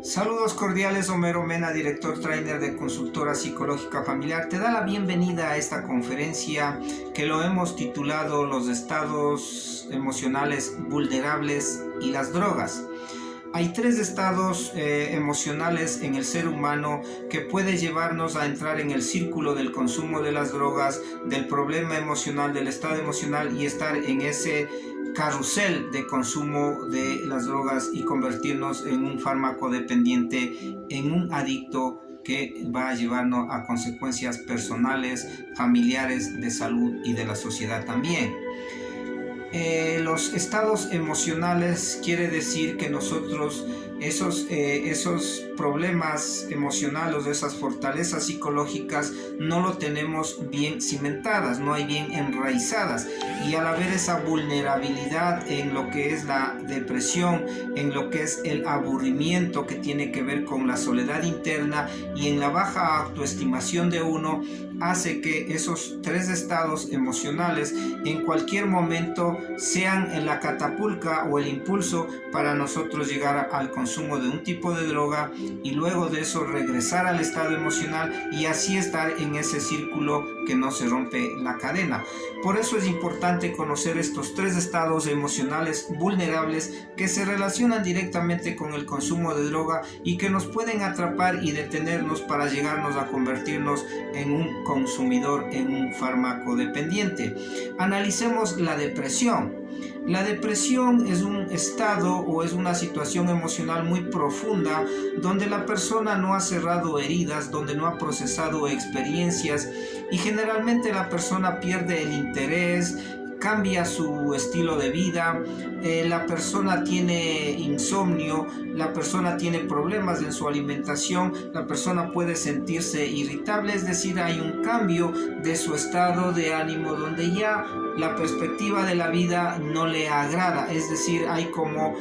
Saludos cordiales, Homero Mena, director trainer de Consultora Psicológica Familiar. Te da la bienvenida a esta conferencia que lo hemos titulado Los estados emocionales vulnerables y las drogas. Hay tres estados emocionales en el ser humano que puede llevarnos a entrar en el círculo del consumo de las drogas, del problema emocional, del estado emocional y estar en ese carrusel de consumo de las drogas y convertirnos en un fármaco dependiente, en un adicto que va a llevarnos a consecuencias personales, familiares, de salud y de la sociedad también. Los estados emocionales quiere decir que nosotros esos problemas emocionales o esas fortalezas psicológicas no lo tenemos bien cimentadas, no hay bien enraizadas, y al haber esa vulnerabilidad en lo que es la depresión, en lo que es el aburrimiento que tiene que ver con la soledad interna y en la baja autoestimación de uno, hace que esos tres estados emocionales en cualquier momento sean en la catapulta o el impulso para nosotros llegar al consumo de un tipo de droga y luego de eso regresar al estado emocional y así estar en ese círculo que no se rompe la cadena. Por eso es importante conocer estos tres estados emocionales vulnerables que se relacionan directamente con el consumo de droga y que nos pueden atrapar y detenernos para llegarnos a convertirnos en un consumidor, en un fármaco dependiente. Analicemos la depresión. La depresión es un estado o es una situación emocional muy profunda donde la persona no ha cerrado heridas, donde no ha procesado experiencias y generalmente la persona pierde el interés, cambia su estilo de vida, la persona tiene insomnio, la persona tiene problemas en su alimentación, la persona puede sentirse irritable, es decir, hay un cambio de su estado de ánimo donde ya la perspectiva de la vida no le agrada, es decir, hay como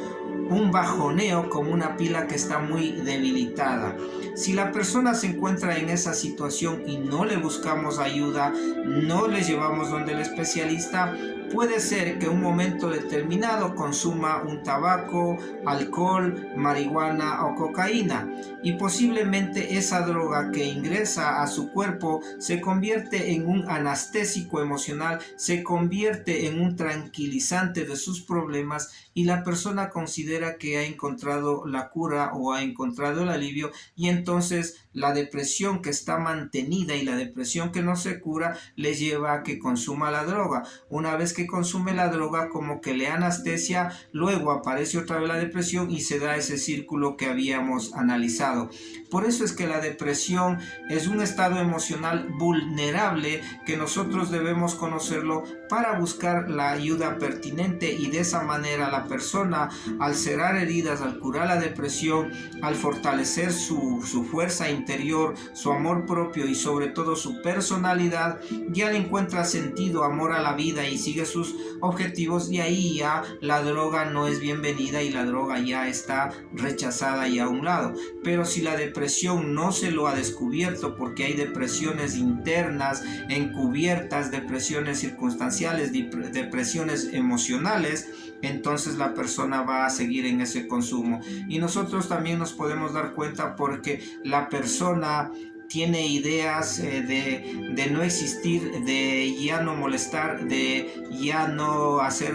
un bajoneo, como una pila que está muy debilitada. Si la persona se encuentra en esa situación y no le buscamos ayuda, no le llevamos donde el especialista, puede ser que en un momento determinado consuma un tabaco, alcohol, marihuana o cocaína y posiblemente esa droga que ingresa a su cuerpo se convierte en un anestésico emocional, se convierte en un tranquilizante de sus problemas y la persona considera que ha encontrado la cura o ha encontrado el alivio y entonces la depresión que está mantenida y la depresión que no se cura le lleva a que consuma la droga. Una vez que consume la droga como que le anestesia, luego aparece otra vez la depresión y se da ese círculo que habíamos analizado. Por eso es que la depresión es un estado emocional vulnerable que nosotros debemos conocerlo para buscar la ayuda pertinente y de esa manera la persona al cerrar heridas, al curar la depresión, al fortalecer su fuerza interior, su amor propio y sobre todo su personalidad, ya le encuentra sentido, amor a la vida y sigue sus objetivos y ahí ya la droga no es bienvenida y la droga ya está rechazada y a un lado. Pero si la depresión no se lo ha descubierto porque hay depresiones internas, encubiertas, depresiones circunstanciales, depresiones emocionales, entonces la persona va a seguir en ese consumo. Y nosotros también nos podemos dar cuenta porque la persona tiene ideas de no existir, de ya no molestar, de ya no hacer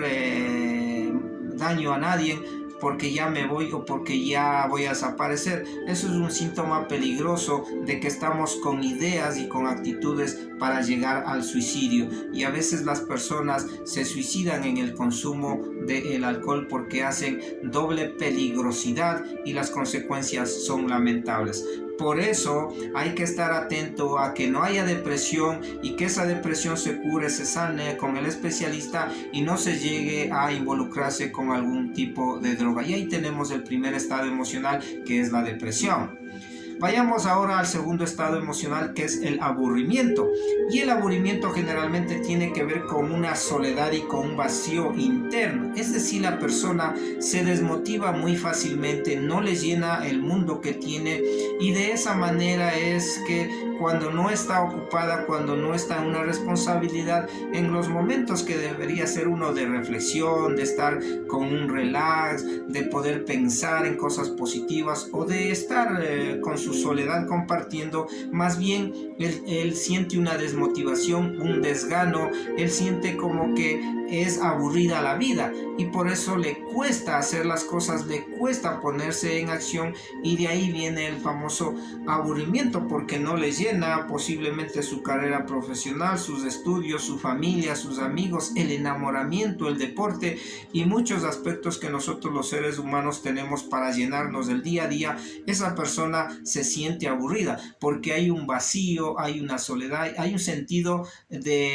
daño a nadie, porque ya me voy o porque ya voy a desaparecer. Eso es un síntoma peligroso de que estamos con ideas y con actitudes para llegar al suicidio. Y a veces las personas se suicidan en el consumo del alcohol porque hacen doble peligrosidad y las consecuencias son lamentables. Por eso hay que estar atento a que no haya depresión y que esa depresión se cure, se sane con el especialista y no se llegue a involucrarse con algún tipo de droga. Y ahí tenemos el primer estado emocional, que es la depresión. Vayamos ahora al segundo estado emocional, que es el aburrimiento. Y el aburrimiento generalmente tiene que ver con una soledad y con un vacío interno. Es decir, la persona se desmotiva muy fácilmente, no le llena el mundo que tiene y de esa manera es que cuando no está ocupada, cuando no está en una responsabilidad, en los momentos que debería ser uno de reflexión, de estar con un relax, de poder pensar en cosas positivas o de estar con su soledad compartiendo, más bien él siente una desmotivación, un desgano, él siente como que es aburrida la vida y por eso le cuesta hacer las cosas, le cuesta ponerse en acción, y de ahí viene el famoso aburrimiento, porque no le llena posiblemente su carrera profesional, sus estudios, su familia, sus amigos, el enamoramiento, el deporte y muchos aspectos que nosotros los seres humanos tenemos para llenarnos del día a día. Esa persona se siente aburrida porque hay un vacío, hay una soledad, hay un sentido de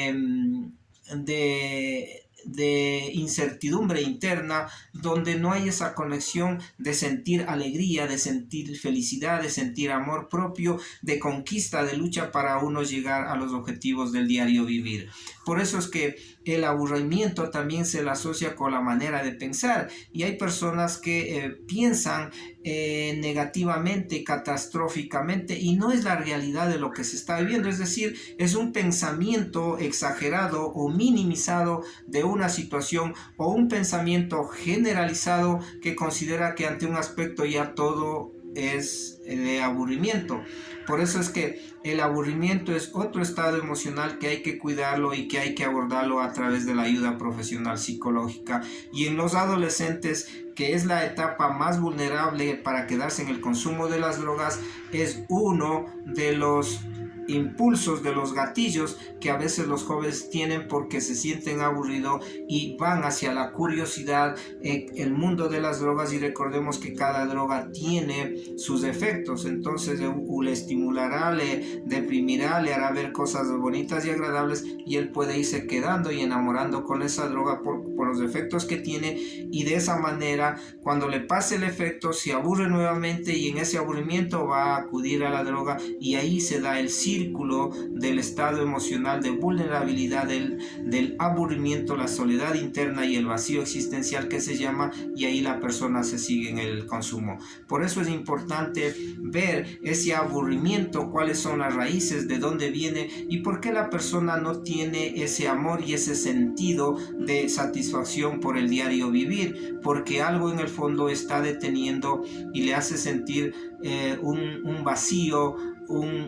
incertidumbre interna, donde no hay esa conexión de sentir alegría, de sentir felicidad, de sentir amor propio, de conquista, de lucha para uno llegar a los objetivos del diario vivir. Por eso es que el aburrimiento también se le asocia con la manera de pensar, y hay personas que piensan negativamente, catastróficamente, y no es la realidad de lo que se está viviendo. Es decir, es un pensamiento exagerado o minimizado de una situación, o un pensamiento generalizado que considera que ante un aspecto ya todo es de aburrimiento. Por eso es que el aburrimiento es otro estado emocional que hay que cuidarlo y que hay que abordarlo a través de la ayuda profesional psicológica. Y en los adolescentes, que es la etapa más vulnerable para quedarse en el consumo de las drogas, es uno de los impulsos, de los gatillos que a veces los jóvenes tienen porque se sienten aburridos y van hacia la curiosidad, el mundo de las drogas. Y recordemos que cada droga tiene sus efectos, entonces le estimulará, le deprimirá, le hará ver cosas bonitas y agradables, y él puede irse quedando y enamorando con esa droga por los efectos que tiene, y de esa manera cuando le pase el efecto se aburre nuevamente, y en ese aburrimiento va a acudir a la droga, y ahí se da el círculo del estado emocional de vulnerabilidad, del aburrimiento, la soledad interna y el vacío existencial que se llama, y ahí la persona se sigue en el consumo. Por eso es importante ver ese aburrimiento, cuáles son las raíces, de dónde viene y por qué la persona no tiene ese amor y ese sentido de satisfacción por el diario vivir, porque algo en el fondo está deteniendo y le hace sentir un vacío,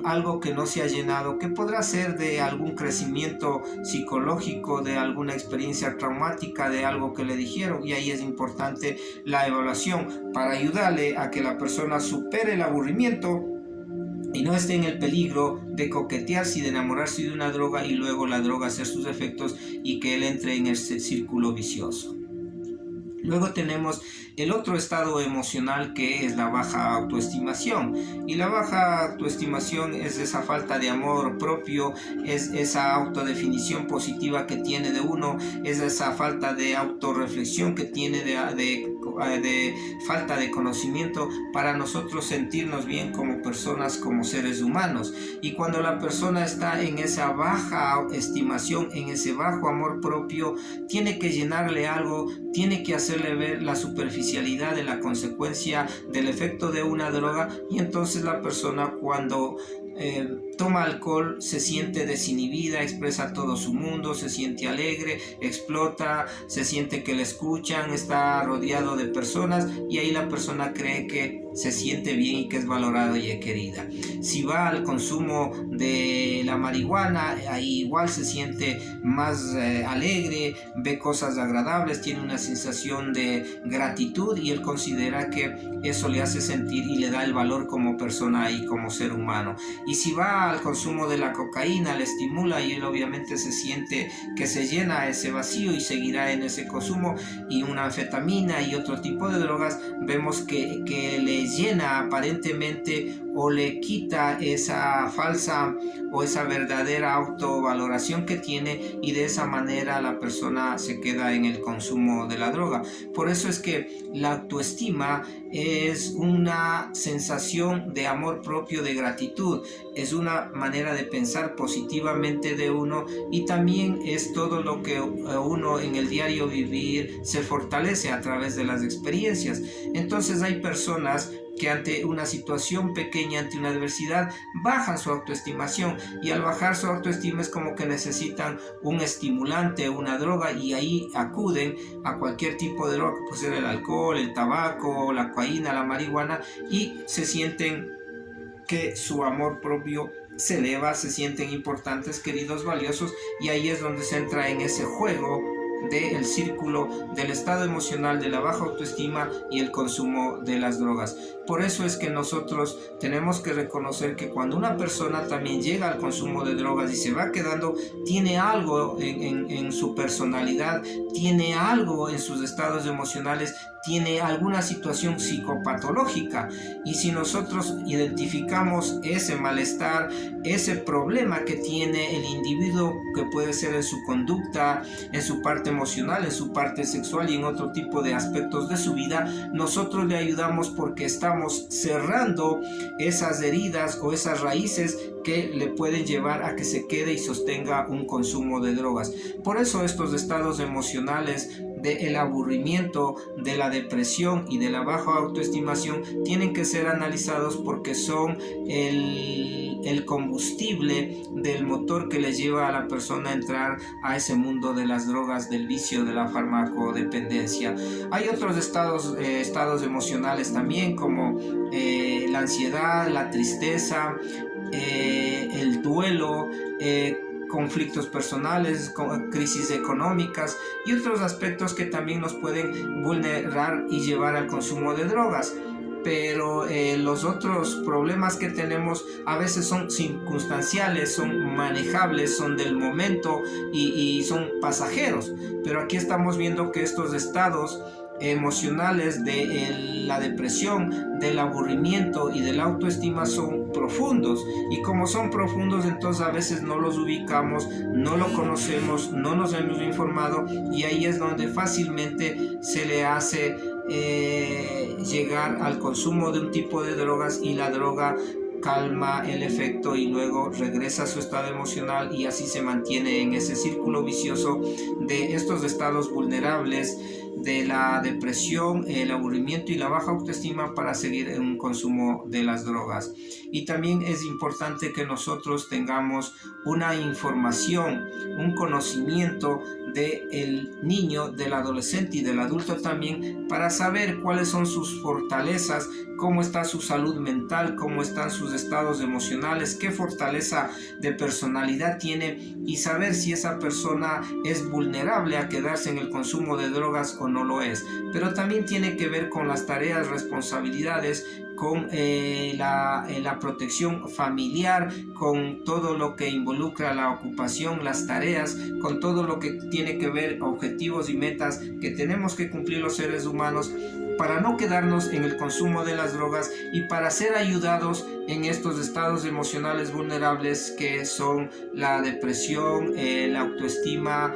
algo que no se ha llenado, que podrá ser de algún crecimiento psicológico, de alguna experiencia traumática, de algo que le dijeron, y ahí es importante la evaluación para ayudarle a que la persona supere el aburrimiento y no esté en el peligro de coquetearse y de enamorarse de una droga y luego la droga hacer sus efectos y que él entre en ese círculo vicioso. Luego tenemos el otro estado emocional, que es la baja autoestimación. Y la baja autoestimación es esa falta de amor propio, es esa autodefinición positiva que tiene de uno, es esa falta de autorreflexión que tiene de falta de conocimiento para nosotros sentirnos bien como personas, como seres humanos. Y cuando la persona está en esa baja estimación, en ese bajo amor propio, tiene que llenarle algo, tiene que hacerle ver la superficialidad de la consecuencia del efecto de una droga, y entonces la persona cuando toma alcohol se siente desinhibida, expresa todo su mundo, se siente alegre, explota, se siente que le escuchan, está rodeado de personas, y ahí la persona cree que se siente bien y que es valorada y es querida. Si va al consumo de la marihuana, ahí igual se siente más alegre, ve cosas agradables, tiene una sensación de gratitud, y él considera que eso le hace sentir y le da el valor como persona y como ser humano. Y si va al consumo de la cocaína, le estimula, y él obviamente se siente que se llena ese vacío y seguirá en ese consumo. Y una anfetamina y otro tipo de drogas, vemos que le llena aparentemente o le quita esa falsa o esa verdadera autovaloración que tiene, y de esa manera la persona se queda en el consumo de la droga. Por eso es que la autoestima es una sensación de amor propio, de gratitud, es una manera de pensar positivamente de uno, y también es todo lo que uno en el diario vivir se fortalece a través de las experiencias. Entonces hay personas que ante una situación pequeña, ante una adversidad, bajan su autoestimación, y al bajar su autoestima es como que necesitan un estimulante, una droga, y ahí acuden a cualquier tipo de droga, puede ser el alcohol, el tabaco, la cocaína, la marihuana, y se sienten que su amor propio se eleva, se sienten importantes, queridos, valiosos, y ahí es donde se entra en ese juego del círculo del estado emocional, de la baja autoestima y el consumo de las drogas. Por eso es que nosotros tenemos que reconocer que cuando una persona también llega al consumo de drogas y se va quedando, tiene algo en su personalidad, tiene algo en sus estados emocionales, tiene alguna situación psicopatológica, y si nosotros identificamos ese malestar, ese problema que tiene el individuo, que puede ser en su conducta, en su parte emocional, en su parte sexual y en otro tipo de aspectos de su vida, nosotros le ayudamos porque estamos cerrando esas heridas o esas raíces que le pueden llevar a que se quede y sostenga un consumo de drogas. Por eso estos estados emocionales del aburrimiento, de la depresión y de la baja autoestimación tienen que ser analizados, porque son el combustible del motor que le lleva a la persona a entrar a ese mundo de las drogas, del vicio, de la farmacodependencia. Hay otros estados emocionales también, como la ansiedad, la tristeza, el duelo, conflictos personales, crisis económicas y otros aspectos que también nos pueden vulnerar y llevar al consumo de drogas. Pero los otros problemas que tenemos a veces son circunstanciales, son manejables, son del momento y son pasajeros. Pero aquí estamos viendo que estos estados emocionales de la depresión, del aburrimiento y de la autoestima son profundos, y como son profundos, entonces a veces no los ubicamos, no lo conocemos, no nos hemos informado, y ahí es donde fácilmente se le hace llegar al consumo de un tipo de drogas, y la droga calma el efecto y luego regresa a su estado emocional, y así se mantiene en ese círculo vicioso de estos estados vulnerables de la depresión, el aburrimiento y la baja autoestima, para seguir en un consumo de las drogas. Y también es importante que nosotros tengamos una información, un conocimiento del niño, del adolescente y del adulto también, para saber cuáles son sus fortalezas, cómo está su salud mental, cómo están sus estados emocionales, qué fortaleza de personalidad tiene, y saber si esa persona es vulnerable a quedarse en el consumo de drogas o no lo es. Pero también tiene que ver con las tareas, responsabilidades, con la protección familiar, con todo lo que involucra la ocupación, las tareas, con todo lo que tiene que ver objetivos y metas que tenemos que cumplir los seres humanos, para no quedarnos en el consumo de las drogas y para ser ayudados en estos estados emocionales vulnerables que son la depresión, la autoestima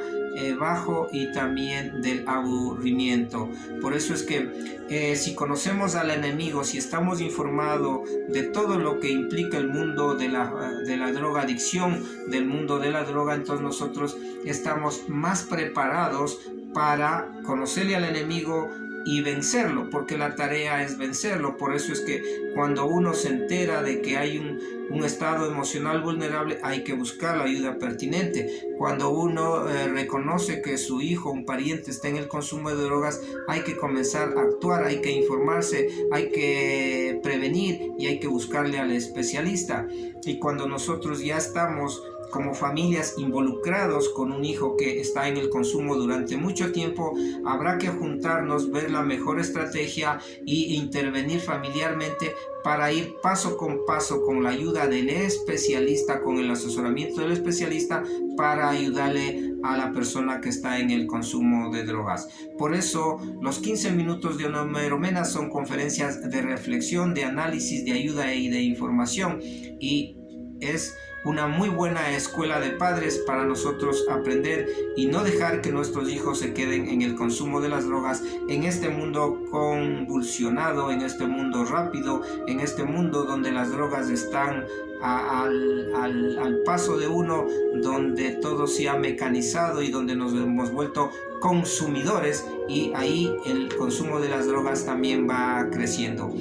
bajo y también del aburrimiento. Por eso es que si conocemos al enemigo, si estamos informados de todo lo que implica el mundo de la drogadicción, del mundo de la droga, entonces nosotros estamos más preparados para conocerle al enemigo y vencerlo, porque la tarea es vencerlo. Por eso es que cuando uno se entera de que hay un estado emocional vulnerable, hay que buscar la ayuda pertinente. Cuando uno reconoce que su hijo, un pariente, está en el consumo de drogas, hay que comenzar a actuar, hay que informarse, hay que prevenir y hay que buscarle al especialista. Y cuando nosotros ya estamos como familias involucrados con un hijo que está en el consumo durante mucho tiempo, habrá que juntarnos, ver la mejor estrategia e intervenir familiarmente para ir paso con paso con la ayuda del especialista, con el asesoramiento del especialista, para ayudarle a la persona que está en el consumo de drogas. Por eso los 15 minutos de Homero Mena son conferencias de reflexión, de análisis, de ayuda y de información, y es una muy buena escuela de padres para nosotros aprender y no dejar que nuestros hijos se queden en el consumo de las drogas, en este mundo convulsionado, en este mundo rápido, en este mundo donde las drogas están al paso de uno, donde todo se ha mecanizado y donde nos hemos vuelto consumidores, y ahí el consumo de las drogas también va creciendo.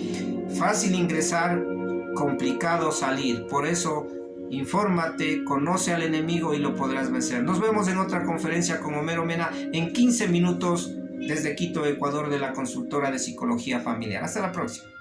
Fácil ingresar, complicado salir. Por eso, infórmate, conoce al enemigo y lo podrás vencer. Nos vemos en otra conferencia con Homero Mena en 15 minutos desde Quito, Ecuador, de la consultora de psicología familiar. Hasta la próxima.